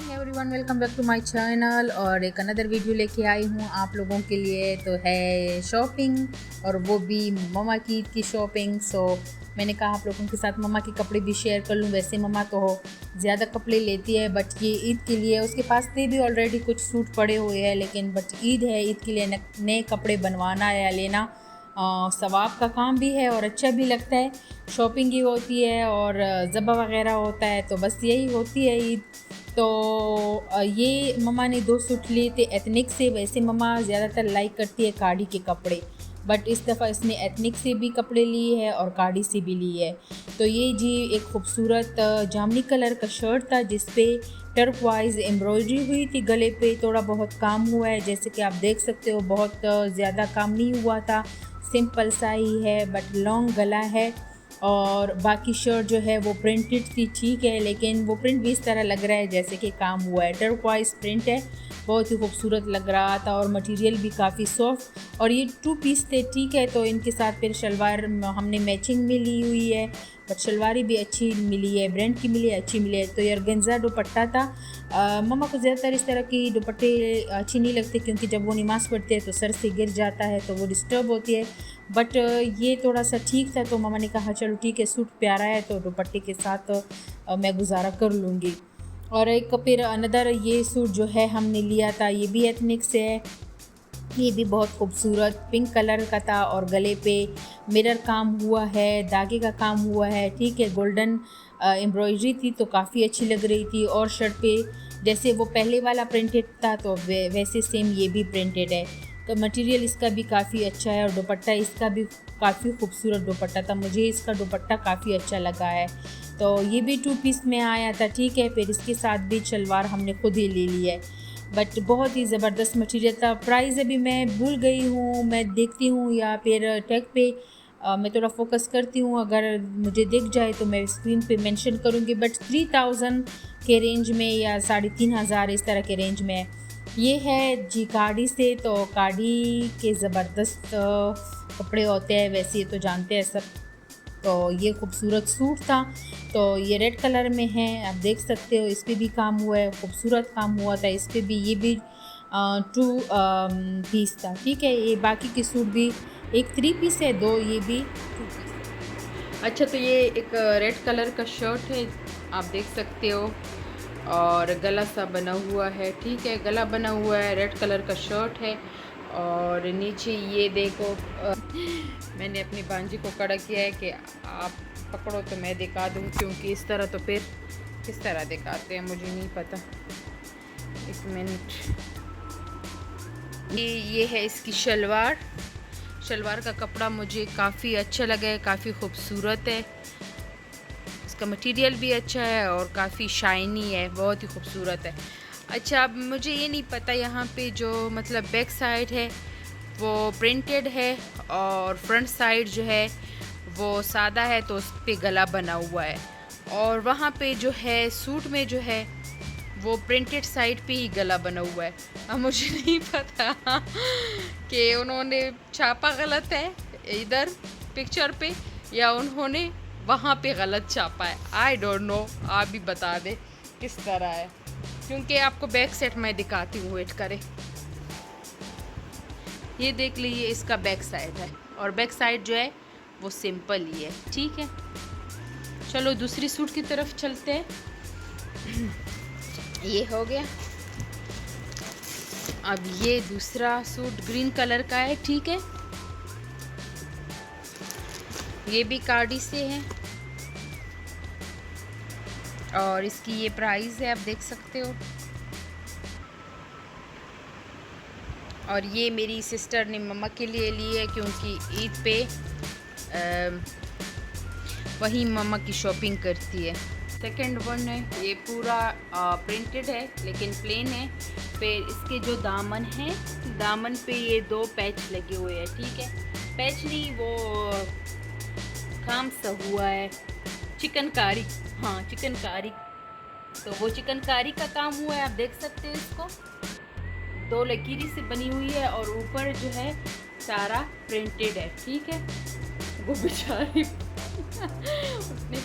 Everyone, welcome back to my channel. और एक another video लेके आई हूँ आप लोगों के लिए। तो है शॉपिंग, और वो भी मम्मा की ईद की शॉपिंग। सो मैंने कहा आप लोगों के साथ मम्मा के कपड़े भी शेयर कर लूँ। वैसे मम्मा तो ज़्यादा कपड़े लेती है, बट ये ईद के लिए उसके पास थे भी ऑलरेडी कुछ सूट पड़े हुए हैं, लेकिन बट ईद है, ईद के लिए नए कपड़े बनवाना या लेना सवाब का काम भी है और अच्छा भी लगता है। शॉपिंग ही होती है और ज़बा वगैरह होता है, तो बस यही होती है ईद। तो ये मम्मा ने 2 सूट लिए थे एथनिक से। वैसे मम्मा ज़्यादातर लाइक करती है काड़ी के कपड़े, बट इस दफ़ा इसने एथनिक से भी कपड़े लिए हैं और काड़ी से भी लिए है। तो ये जी एक खूबसूरत जामनी कलर का शर्ट था जिस पे टर्कवाइज एम्ब्रॉयडरी हुई थी। गले पे थोड़ा बहुत काम हुआ है, जैसे कि आप देख सकते हो। बहुत ज़्यादा काम नहीं हुआ था, सिंपल सा ही है, बट लॉन्ग गला है। और बाकी शर्ट जो है वो प्रिंटेड थी, ठीक है, लेकिन वो प्रिंट भी इस तरह लग रहा है जैसे कि काम हुआ है। टर्कवाइज प्रिंट है, बहुत ही खूबसूरत लग रहा था और मटेरियल भी काफ़ी सॉफ्ट। और ये 2 पीस थे, ठीक है। तो इनके साथ फिर शलवार हमने मैचिंग में ली हुई है, बट शलवारी भी अच्छी मिली है, ब्रांड की मिली है, अच्छी मिली है। तो ये ऑर्गेन्जा दुपट्टा था। मम्मा को ज़्यादातर इस तरह की दुपट्टे अच्छी नहीं लगती, क्योंकि जब वो नमाज़ पढ़ते हैं तो सर से गिर जाता है, तो वो डिस्टर्ब होती है। बट ये थोड़ा सा ठीक था, तो मम्मा ने कहा चलो ठीक है, सूट प्यारा है तो दुपट्टे के साथ मैं गुजारा कर लूँगी। और एक फिर अनदर ये सूट जो है हमने लिया था, ये भी एथनिक से है। ये भी बहुत खूबसूरत पिंक कलर का था और गले पे मिरर काम हुआ है, धागे का काम हुआ है, ठीक है। गोल्डन एम्ब्रॉयडरी थी तो काफ़ी अच्छी लग रही थी। और शर्ट पे जैसे वो पहले वाला प्रिंटेड था तो वैसे सेम ये भी प्रिंटेड है। तो मटेरियल इसका भी काफ़ी अच्छा है और दुपट्टा इसका भी काफ़ी खूबसूरत दुपट्टा था। मुझे इसका दुपट्टा काफ़ी अच्छा लगा है। तो ये भी 2 पीस में आया था, ठीक है। फिर इसके साथ भी शलवार हमने खुद ही ले ली है, बट बहुत ही ज़बरदस्त मटेरियल था। प्राइस अभी मैं भूल गई हूँ, मैं देखती हूँ या फिर टैग पे मैं थोड़ा फोकस करती हूँ, अगर मुझे दिख जाए तो मैं स्क्रीन पे मेंशन करूँगी। बट 3000 के रेंज में या 3500 इस तरह के रेंज में ये है जी काड़ी से। तो काड़ी के ज़बरदस्त कपड़े होते हैं, वैसे ये तो जानते हैं सब। तो ये खूबसूरत सूट था, तो ये रेड कलर में है, आप देख सकते हो। इस पर भी काम हुआ है, खूबसूरत काम हुआ था इस पर भी। ये भी 2 पीस था, ठीक है। ये बाकी के सूट भी एक 3 पीस है, 2 ये भी 2 पीस। अच्छा, तो ये एक रेड कलर का शर्ट है, आप देख सकते हो, और गला सा बना हुआ है, ठीक है। गला बना हुआ है, रेड कलर का शर्ट है। और नीचे ये देखो मैंने अपनी भांजी को खड़ा किया है कि आप पकड़ो तो मैं दिखा दूँ, क्योंकि इस तरह तो फिर किस तरह दिखाते हैं मुझे नहीं पता। एक मिनट। ये है इसकी शलवार। शलवार का कपड़ा मुझे काफ़ी अच्छा लगा है, काफ़ी खूबसूरत है। इसका मटेरियल भी अच्छा है और काफ़ी शाइनी है, बहुत ही खूबसूरत है। अच्छा, अब मुझे ये नहीं पता यहाँ पे जो मतलब बैक साइड है वो प्रिंटेड है और फ्रंट साइड जो है वो सादा है, तो उस पर गला बना हुआ है। और वहाँ पे जो है सूट में जो है वो प्रिंटेड साइड पे ही गला बना हुआ है। अब मुझे नहीं पता कि उन्होंने छापा गलत है इधर पिक्चर पे या उन्होंने वहाँ पे गलत छापा है। आई डोंट नो, आप भी बता दें किस तरह है, क्योंकि आपको बैक सेट मैं दिखाती हूँ, वेट करें। ये देख लीजिए, इसका बैक साइड है और बैक साइड जो है वो सिंपल ही है, ठीक है। चलो दूसरी सूट की तरफ चलते हैं। ये हो गया। अब ये दूसरा सूट ग्रीन कलर का है, ठीक है। ये भी काड़ी से है और इसकी ये प्राइस है, आप देख सकते हो। और ये मेरी सिस्टर ने मम्मा के लिए ली है, क्योंकि ईद पे वही मम्मा की शॉपिंग करती है। सेकंड वन है, ये पूरा प्रिंटेड है लेकिन प्लेन है। फिर इसके जो दामन है, दामन पे ये 2 पैच लगे हुए हैं, ठीक है। पैच नहीं, वो काम सा हुआ है, चिकनकारी, हाँ चिकनकारी। तो वो चिकनकारी का काम हुआ है, आप देख सकते हैं। इसको 2 लकीरी से बनी हुई है और ऊपर जो है सारा प्रिंटेड है, ठीक है। वो बेचारी उसने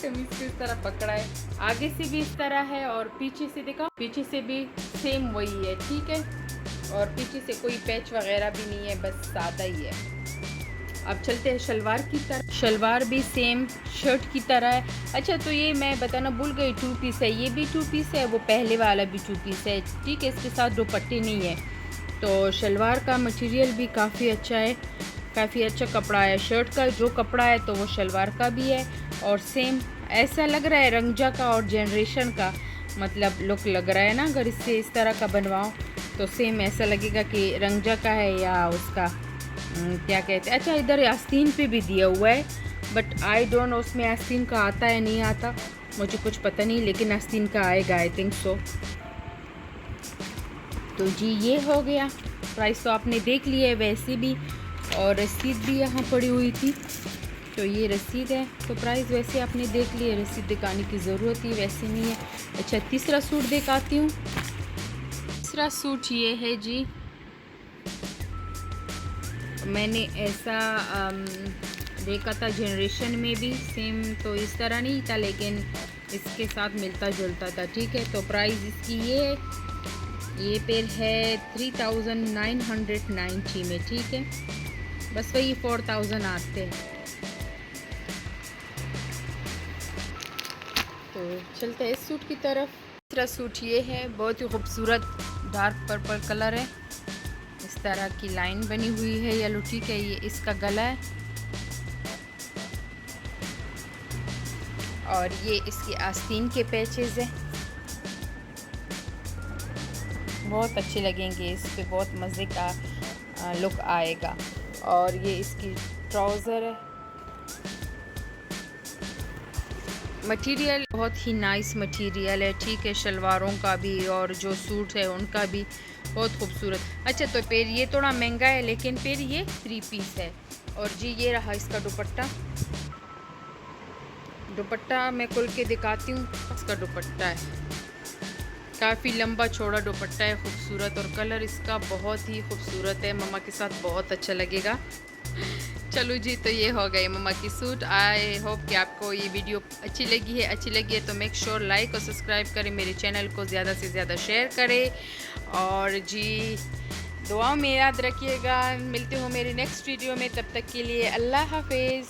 कमीज को इस तरह पकड़ा है, आगे से भी इस तरह है और पीछे से देखा, पीछे से भी सेम वही है, ठीक है। और पीछे से कोई पैच वगैरह भी नहीं है, बस सादा ही है। अब चलते हैं शलवार की तरफ। शलवार भी सेम शर्ट की तरह है। अच्छा, तो ये मैं बताना भूल गई, 2 पीस है, ये भी 2 पीस है, वो पहले वाला भी 2 पीस है, ठीक है। इसके साथ दुपट्टे नहीं है। तो शलवार का मटेरियल भी काफ़ी अच्छा है, काफ़ी अच्छा कपड़ा है। शर्ट का जो कपड़ा है तो वो शलवार का भी है, और सेम ऐसा लग रहा है रंगजा का और जनरेशन का मतलब लुक लग रहा है ना। अगर इससे इस तरह का बनवाओ तो सेम ऐसा लगेगा कि रंगजा का है या उसका क्या कहते हैं। अच्छा, इधर आस्तीन पे भी दिया हुआ है, बट आई डोंट नो उसमें आस्तीन का आता है नहीं आता, मुझे कुछ पता नहीं, लेकिन आस्तीन का आएगा, आई थिंक सो। तो जी ये हो गया। प्राइस तो आपने देख लिया है वैसे भी, और रसीद भी यहाँ पड़ी हुई थी, तो ये रसीद है। तो प्राइस वैसे आपने देख लिया, रसीद दिखाने की ज़रूरत ही वैसे नहीं है। अच्छा, तीसरा सूट दिखाती हूँ। तीसरा सूट ये है जी, मैंने ऐसा देखा था जनरेशन में भी सेम, तो इस तरह नहीं था, लेकिन इसके साथ मिलता जुलता था, ठीक है। तो प्राइस इसकी ये पेड़ है 3990 में, ठीक है। बस वही 4000 आते हैं। तो चलते हैं इस सूट की तरफ। तीसरा सूट ये है, बहुत ही खूबसूरत डार्क पर्पल कलर है, इस तरह की लाइन बनी हुई है येलो, ठीक है। ये इसका गला है, और ये इसकी आस्तीन के पैचेस हैं, बहुत अच्छे लगेंगे, इस पे बहुत मज़े का लुक आएगा। और ये इसकी ट्राउज़र है। मटेरियल बहुत ही नाइस मटेरियल है, ठीक है। शलवारों का भी और जो सूट है उनका भी बहुत खूबसूरत। अच्छा, तो फिर ये थोड़ा महंगा है, लेकिन फिर ये 3 पीस है। और जी ये रहा इसका दुपट्टा। दुपट्टा मैं खोल के दिखाती हूँ। इसका दुपट्टा है, काफ़ी लंबा चौड़ा दुपट्टा है, खूबसूरत, और कलर इसका बहुत ही खूबसूरत है, मम्मा के साथ बहुत अच्छा लगेगा। चलो जी, तो ये हो गए मम्मा की सूट। आई होप कि आपको ये वीडियो अच्छी लगी है तो मेक श्योर लाइक और सब्सक्राइब करें, मेरे चैनल को ज़्यादा से ज़्यादा शेयर करें, और जी दुआओं में याद रखिएगा। मिलते हो मेरे नेक्स्ट वीडियो में, तब तक के लिए अल्लाह हाफिज़।